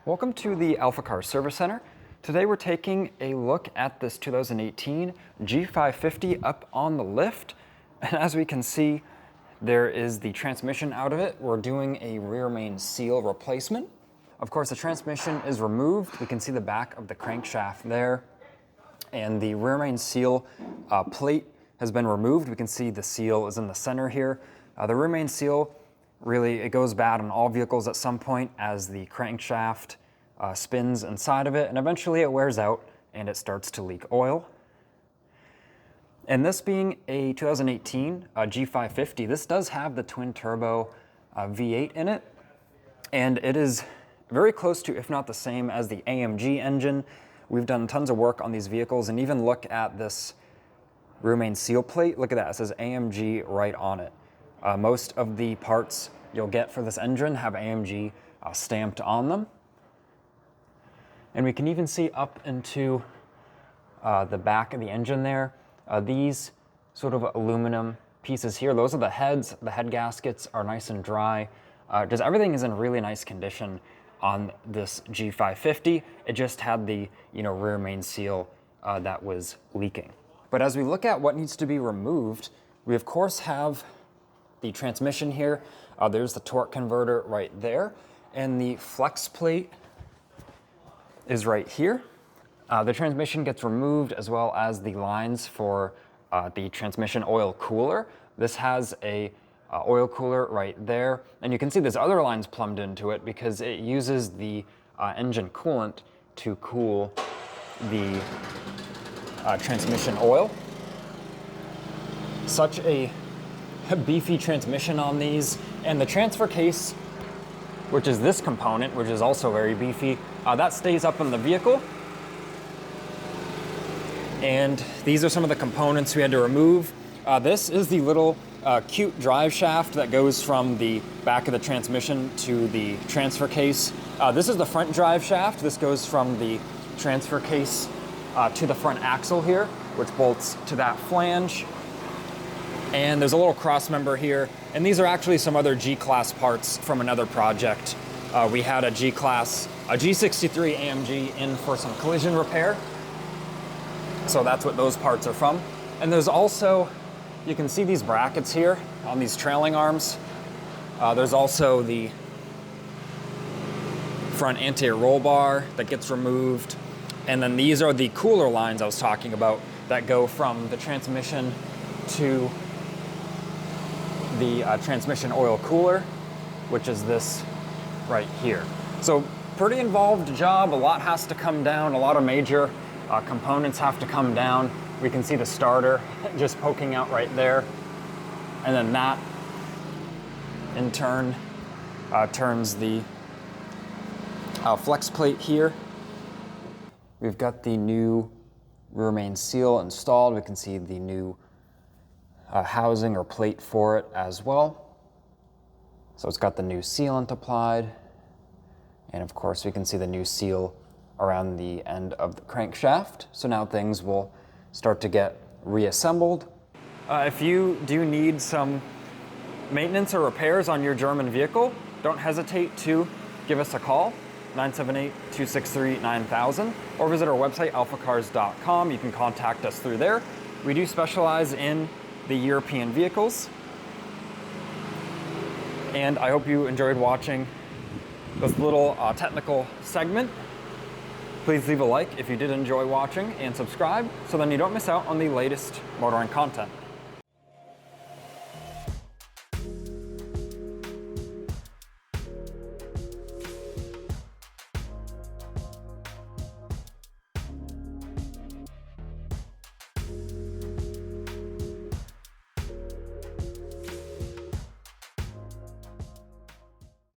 Welcome to the AlphaCars Service Center. Today we're taking a look at this 2018 G550 up on the lift. And as we can see, there is the transmission out of it. We're doing a rear main seal replacement. Of course, the transmission is removed. We can see the back of the crankshaft there. And the rear main seal plate has been removed. We can see the seal is in the center here. The rear main seal, really, it goes bad on all vehicles at some point as the crankshaft spins inside of it, and eventually it wears out and it starts to leak oil. And this being a 2018 G550, this does have the twin turbo V8 in it, and it is very close to, if not the same as the AMG engine. We've done tons of work on these vehicles, and even look at this rear main seal plate. Look at that, it says AMG right on it. Most of the parts you'll get for this engine have AMG stamped on them. And we can even see up into the back of the engine there. These sort of aluminum pieces here, those are the heads. The head gaskets are nice and dry. Just everything is in really nice condition on this G550. It just had the rear main seal that was leaking. But as we look at what needs to be removed, we of course have the transmission here. There's the torque converter right there, and the flex plate is right here. The transmission gets removed, as well as the lines for the transmission oil cooler. This has a oil cooler right there, and you can see there's other lines plumbed into it because it uses the engine coolant to cool the transmission oil. Such a beefy transmission on these, and the transfer case, which is this component, which is also very beefy, that stays up in the vehicle. And these are some of the components we had to remove. This is the little cute drive shaft that goes from the back of the transmission to the transfer case. This is the front drive shaft. This goes from the transfer case to the front axle here, which bolts to that flange. And there's a little cross member here. And these are actually some other G-Class parts from another project. We had a G-Class, a G63 AMG in for some collision repair. So that's what those parts are from. And there's also, you can see these brackets here on these trailing arms. There's also the front anti-roll bar that gets removed. And then these are the cooler lines I was talking about that go from the transmission to the transmission oil cooler, which is this right here. So pretty involved job. A lot has to come down. A lot of major components have to come down. We can see the starter just poking out right there. And then that in turn turns the flex plate here. We've got the new rear main seal installed. We can see the new housing or plate for it as well. So it's got the new sealant applied. And of course we can see the new seal around the end of the crankshaft. So now things will start to get reassembled. If you do need some maintenance or repairs on your German vehicle, don't hesitate to give us a call, 978-263-9000, or visit our website, alphacars.com. You can contact us through there. We do specialize in the European vehicles. And I hope you enjoyed watching this little technical segment. Please leave a like if you did enjoy watching, and subscribe so then you don't miss out on the latest motoring content.